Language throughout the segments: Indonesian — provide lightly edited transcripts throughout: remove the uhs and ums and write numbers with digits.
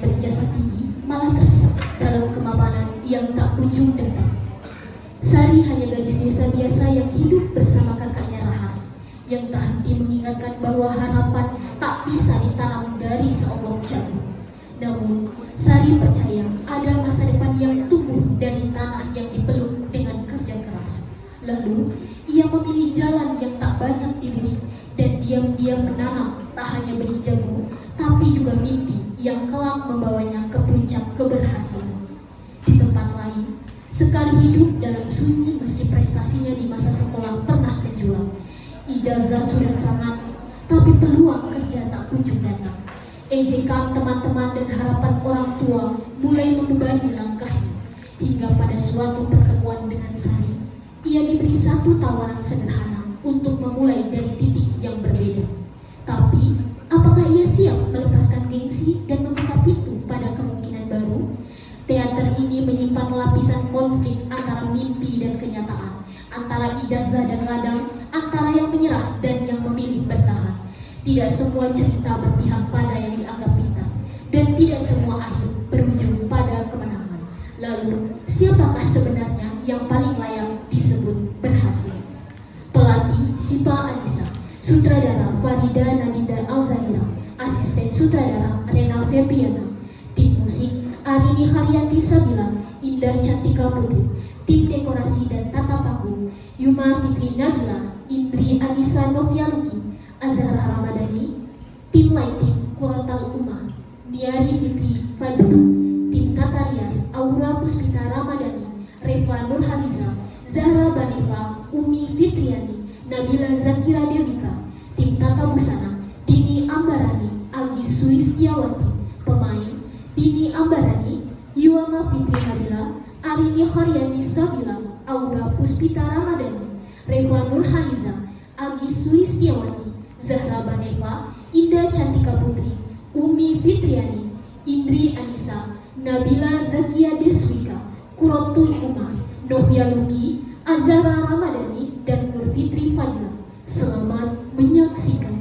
berijazah tinggi malah tersesat dalam kemapanan yang tak kunjung datang. Sari hanya gadis desa biasa yang hidup bersama kakaknya Rahas, yang tak henti mengingatkan bahwa harapan tak bisa ditanam dari seonggok jagung. Namun, Sari percaya ada masa depan yang tumbuh dari tanah yang dipeluk dengan kerja keras. Lalu, ia memilih jalan yang tak banyak dilirik dan diam-diam menanam tak hanya benih jagung, tapi juga mimpi yang kelak membawanya ke puncak keberhasilan. Di tempat lain, Sekar hidup dalam sunyi meski prestasinya di masa sekolah pernah menjulang. Ijazah sudah sangat, tapi peluang kerja tak kunjung datang. Ejekan teman-teman dan harapan orang tua mulai membebani langkahnya. Hingga pada suatu pertemuan dengan Sari, ia diberi satu tawaran sederhana untuk memulai dari titik yang berbeda. Tapi, apakah ia siap melepaskan gengsi dan membuka pintu pada kemungkinan baru? Teater ini menyimpan lapisan konflik antara mimpi dan kenyataan, antara ijazah dan ladang, antara yang menyerah dan yang memilih bertahan. Tidak semua cerita berpihak pada yang dianggap pintar, dan tidak semua akhir berujung pada kemenangan. Lalu, siapakah sebenarnya yang paling layak disebut berhasil? Pelatih Syifa Anissa, sutradara Farida Naninda Al-Zahira, asisten sutradara Rena Febriana, tim musik Arini Haryanti Sabila, Indah Cantika Putri, tim dekorasi dan tata panggung Yuma Fitri Nabila, Indri Anissa Novialuki, Azhara Ramadhani, tim lighting Kurotal Umar, Niari Fitri Fadila, tim tata rias Aura Puspita Ramadhani, Reva Nurhaliza, Zahra Baneva, Umi Fitriani, Nabila Zakira Devika, tim tata busana Dini Ambarani, Agis Sulistiawati, pemain Dini Ambarani, Yuama Fitri Nabila, Arini Haryani Sabila, Aura Puspita Ramadhani, Reva Nurhaliza, Agis Sulistiawati, Zahra Baneva, Indah Cantika Putri, Umi Fitriani, Indri Anissa, Nabila Zakia Deswika, Kurotul Umar, Novia Luki, Azhara Ramadhani, dan Nur Fitri Fadila. Selamat menyaksikan.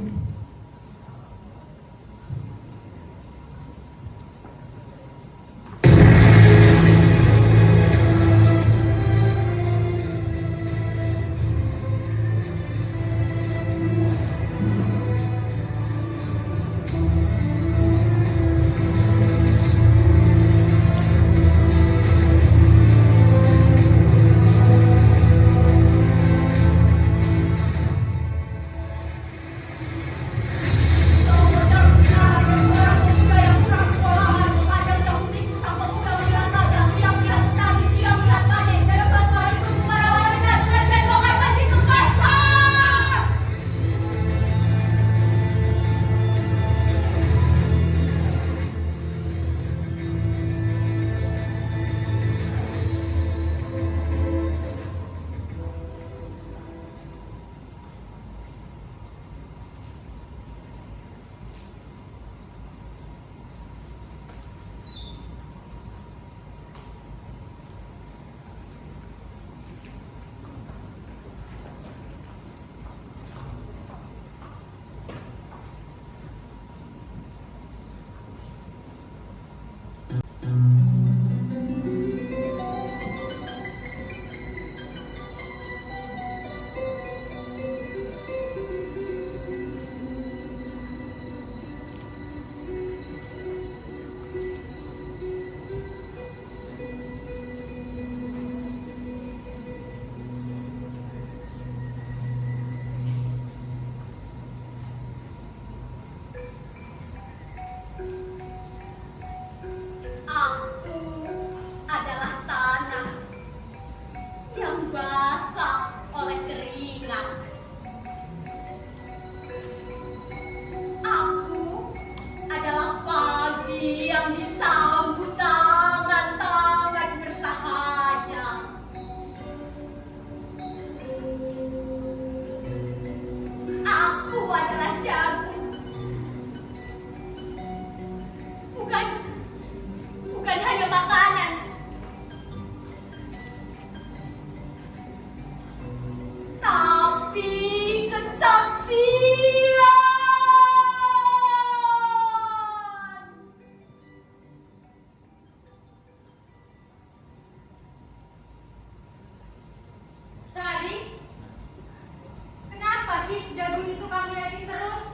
sih jagung itu kamu liatin terus?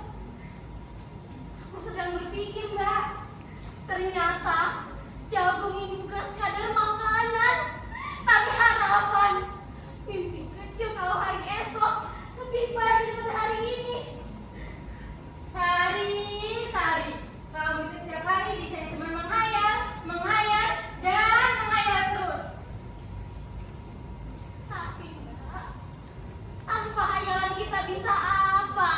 Aku sedang berpikir, Mbak. Ternyata jagung ini bukan sekadar makanan, tapi harapan. Mimpi kecil kalau hari esok lebih baik daripada hari ini. Sari, kamu itu setiap hari bisa cuma menghayal, dan menghayal terus. Tapi Mbak, tanpa hayalan kita bisa apa?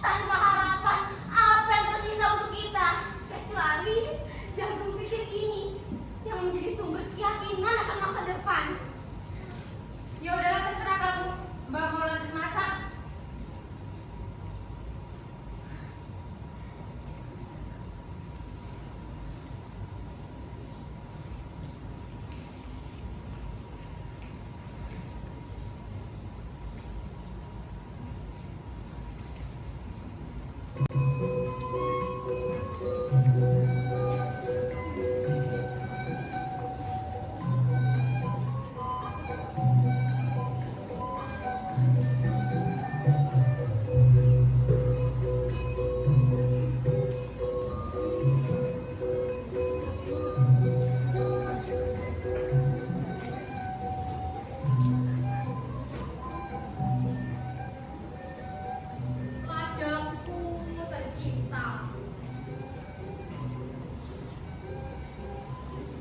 Tanpa harapan, apa yang tersisa untuk kita? Kecuali jagung kecil ini yang menjadi sumber keyakinan akan masa depan. Ya udahlah, terserah kamu. Mbak mau lanjut masak? Ladangku tercinta,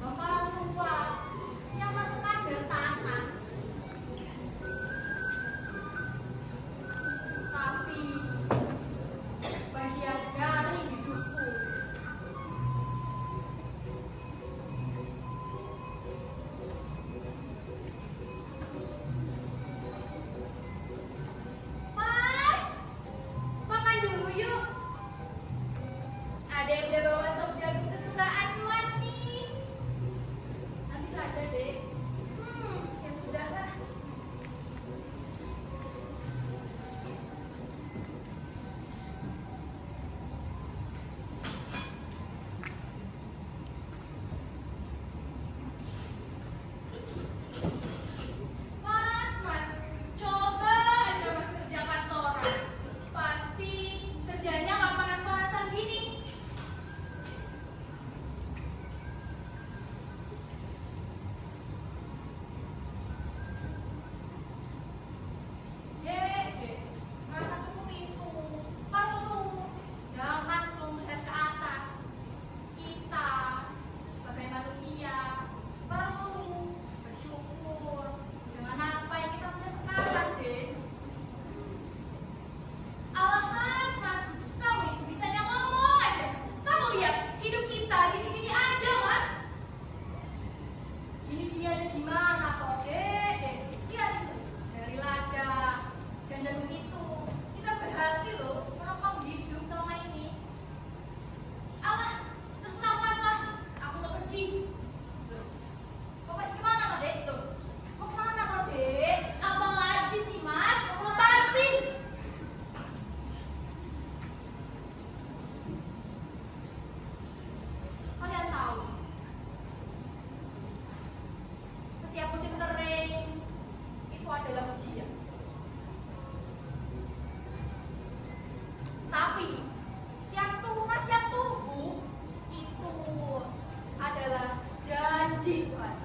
hamparan luas yang masuk kadar tanah, tapi bagian dari hidupku. Mas, makan dulu yuk. Ada yang udah bawa sop jagung kesukaan Mas nih. Nanti saja deh. Ya sudahlah. Mas, coba aja Mas kerja kantoran. Pasti kerjanya nggak panas-panasan gini. Rasa tubuh itu perlu. Jangan selalu melihat ke atas. Kita sebagai manusia perlu bersyukur dengan apa yang kita punya sekarang, deh. Alah Mas, kamu itu bisanya ngomong aja. Kamu lihat hidup kita gini-gini aja, Mas. Gini-gini aja gimana toh, Dek? Lihat itu, dari ladang dan jagung itu kita berhasil loh menopang hidup selama ini. Alah, terserah Mas lah, aku mau pergi. Mau pergi kemana toh, Dek? Tuh, mau kemana toh, Dek? Apa lagi sih Mas? Mau lepasin. Kalian tahu, setiap musim kering itu adalah ujian. Tapi setiap tumbuh itu adalah janji Tuhan.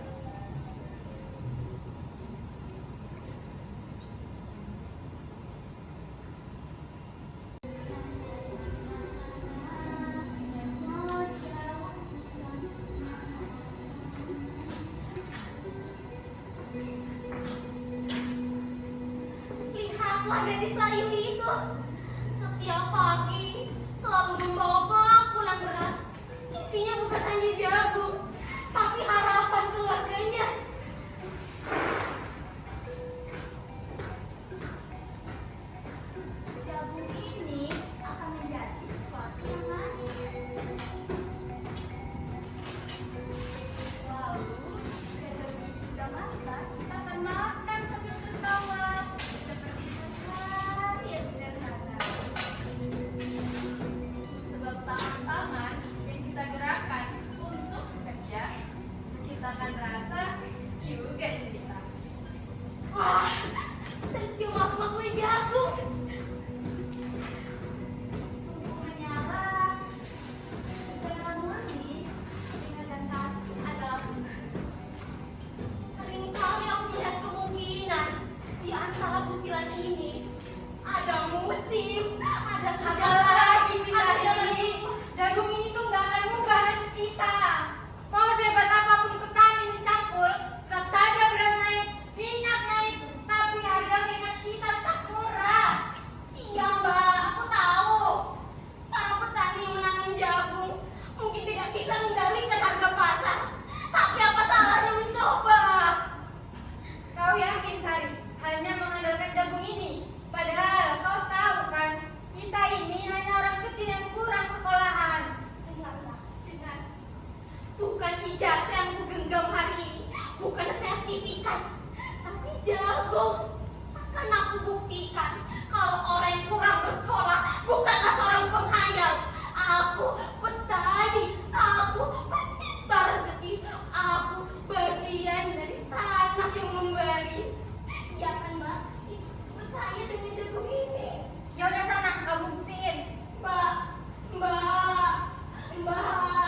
Lihatlah gadis Ayu itu. Setiap pagi selalu membawa bakul yang berat. Isinya bukan hanya jagung, tapi harapan keluarganya. Jagung ini akan menjadi sesuatu yang manis. Lalu, jika jagung ini sudah masak, kita akan makan sambil tertawa. Seperti hari yang sederhana. Sebab tangan-tangan yang kita gerakan untuk Ijazah yang ku genggam hari ini bukan sertifikat, tapi jago. Akan aku buktikan kalau orang yang kurang bersekolah bukanlah seorang penghayal. Aku petani, aku pencipta rezeki, aku bagian dari tanah yang memberi. Iya kan, Mbak? Percaya dengan jagung ini. Ya udah sana, kamu buktiin. Mbak, Mbak, Mbak.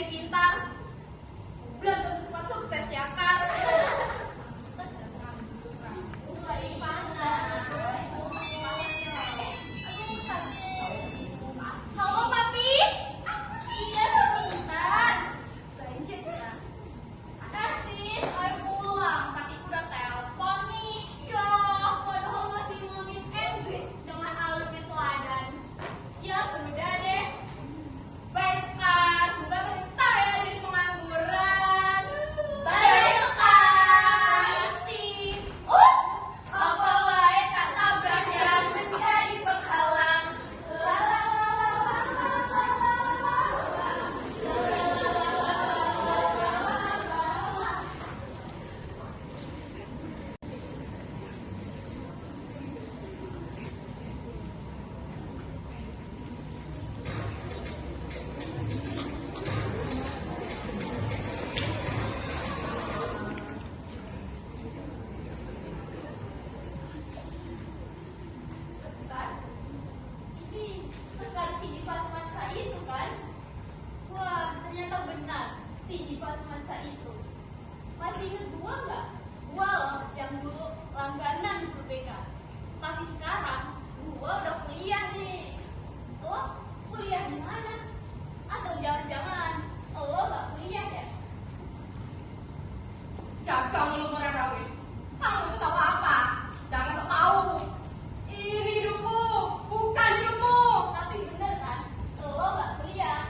jadi pintar. Belum tentu cepat sukses ya, Kak. Halo, Papi. Iya, sebentar. Banjir ya. Sis, ayo pulang. Tapi aku udah telepon nih. Ya, padahal masih ngomongin Ingrid dengan alur itu adan. Ya sudah deh. Baik, Kak. Semoga bentar ya jadi pengangguran. Baik, Kak. Ups, apa wae tak tabrak yang menjadi penghalang. Kan? Ini sekali si Diva Semansa itu kan? Wah, ternyata benar si Diva Semansa itu. Masih ingat gua nggak? Gua loh yang dulu langganan di PK. Tapi sekarang gua udah kuliah nih. Lo kuliah di mana? Atau jangan-jangan lo nggak kuliah ya? Jaga mulut Rawi. Kamu itu tahu apa? Jangan sok tahu. Ini hidupmu, bukan hidupmu. Tapi bener kan, lo nggak kuliah.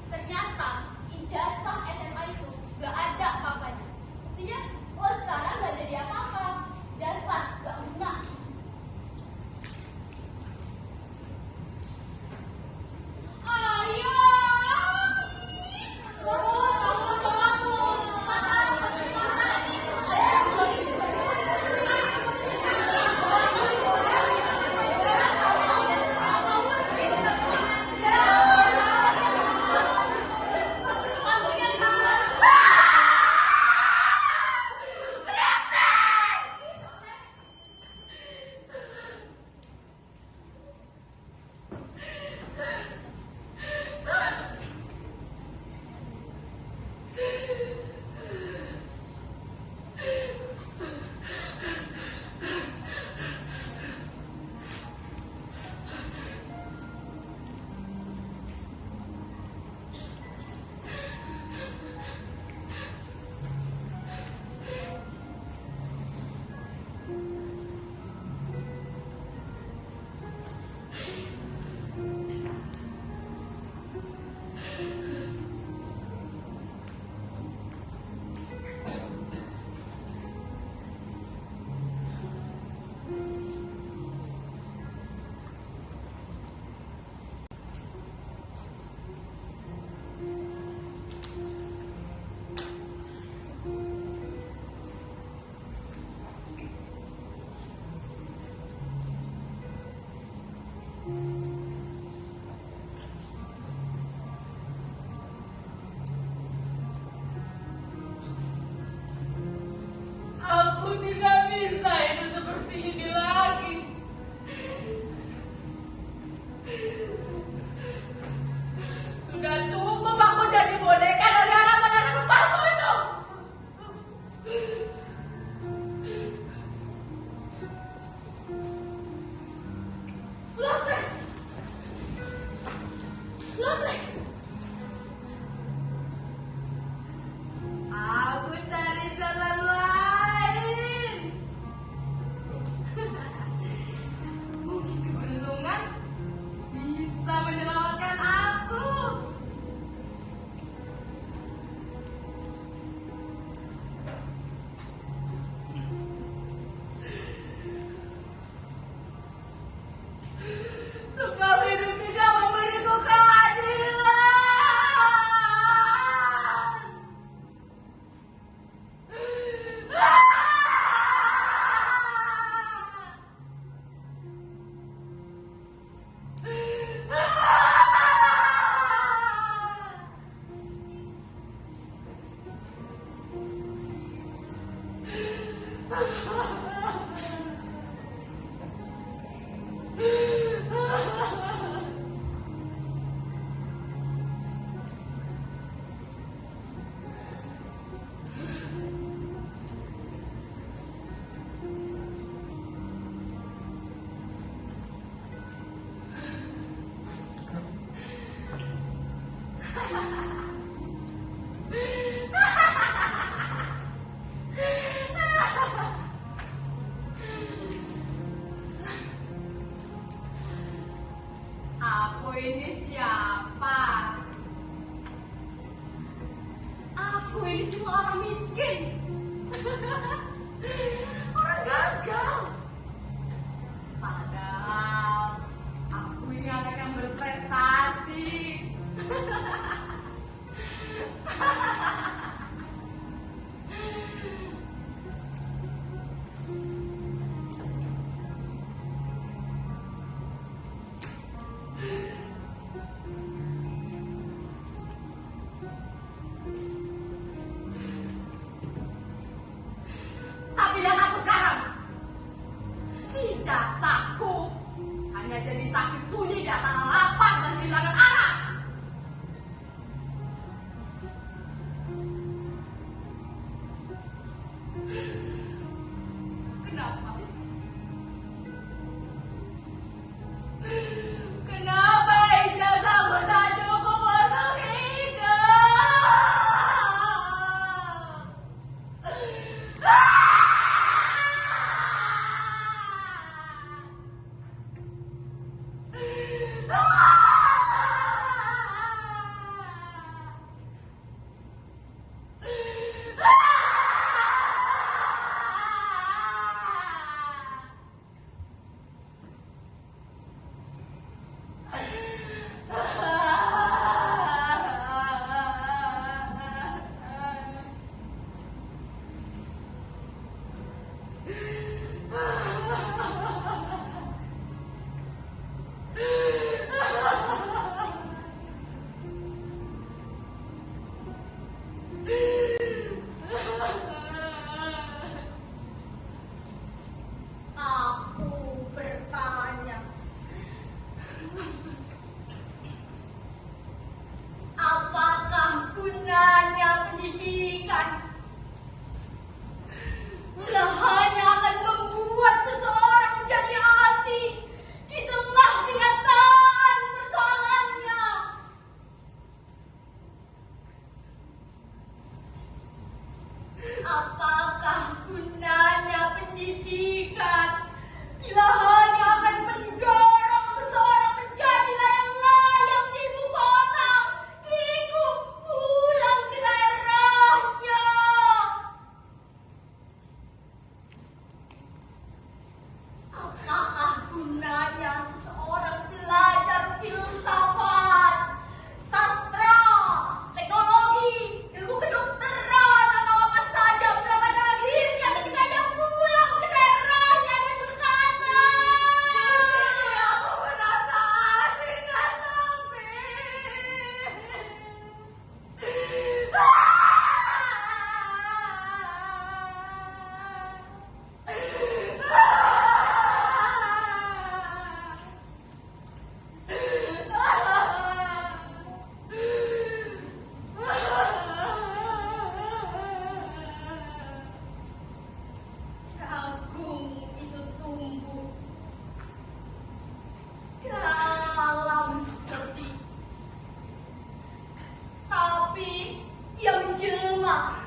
Ternyata ijazah SMA itu nggak ada apa-apanya. Buktinya lo sekarang nggak jadi apa-apa. Dasar nggak guna. Ayo, Aku tidak bisa hidup seperti ini lagi. Sudah cukup aku jadi boneka dari harapan-harapan palsu itu. Lotre. Aku cari jalan lain. Mungkin keberuntungan bisa menyelamatkan aku. Sebab hidup tidak memberiku keadilan. Aku ini cuma orang miskin. Orang gagal. Padahal aku ini anak yang berprestasi. Tapi lihat aku sekarang. Ijazahku hanya jadi saksi sunyi di antara lapar dan kehilangan anak. Kenapa? Kenapa ijazahku tak cukup untuk hidup? Aku bertanya, apakah gunanya pendidikan bila hanya akan membuat seseorang menjadi asing di tengah kenyataan persoalannya? Apakah gunanya pendidikan bila hanya akan mendorong seseorang menjadi layang-layang di ibu kota, ikut pulang ke daerahnya? Apakah gunanya seseorang belajar filsafat, sastra, teknologi, ilmu kedokteran, atau apa saja bila pada akhirnya ketika ia pulang ke daerahnya dia berkata, aku merasa asing dan sepi. Jagung itu tumbuh dalam sepi, tapi ia menjelma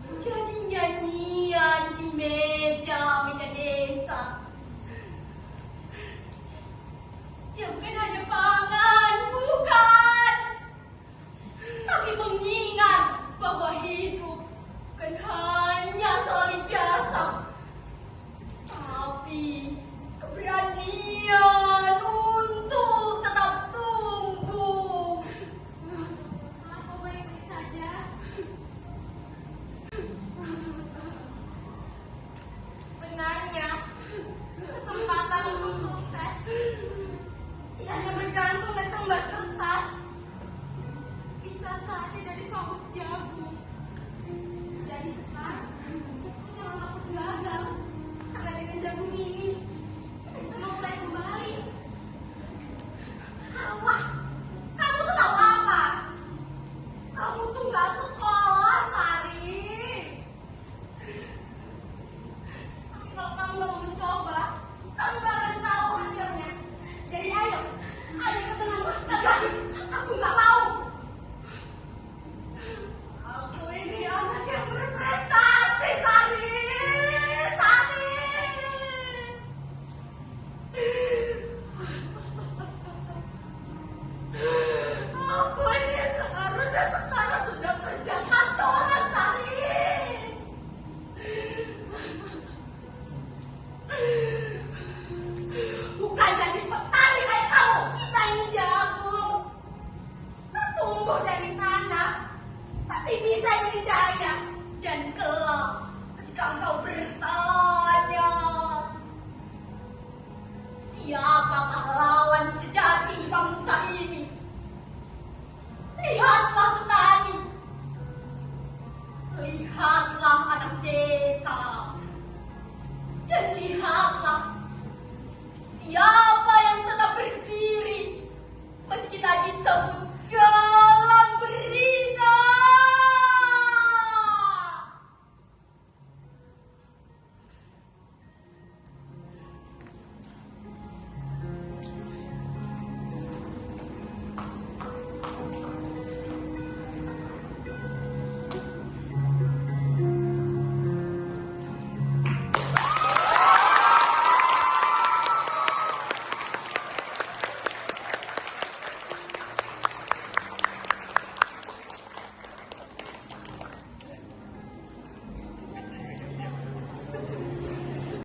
menjadi nyanyian di meja-meja desa. Ia bukan hanya pangan, bukan, tapi mengingat bahwa hidup bukan hanya soal ijazah, tapi keberanian untuk tetap tumbuh. Aku baik-baik saja. Benarnya, kesempatan untuk sukses tidak hanya bergantung saja dicahaya. Dan kelak ketika engkau bertanya, siapa pahlawan sejati bangsa ini? Lihatlah petani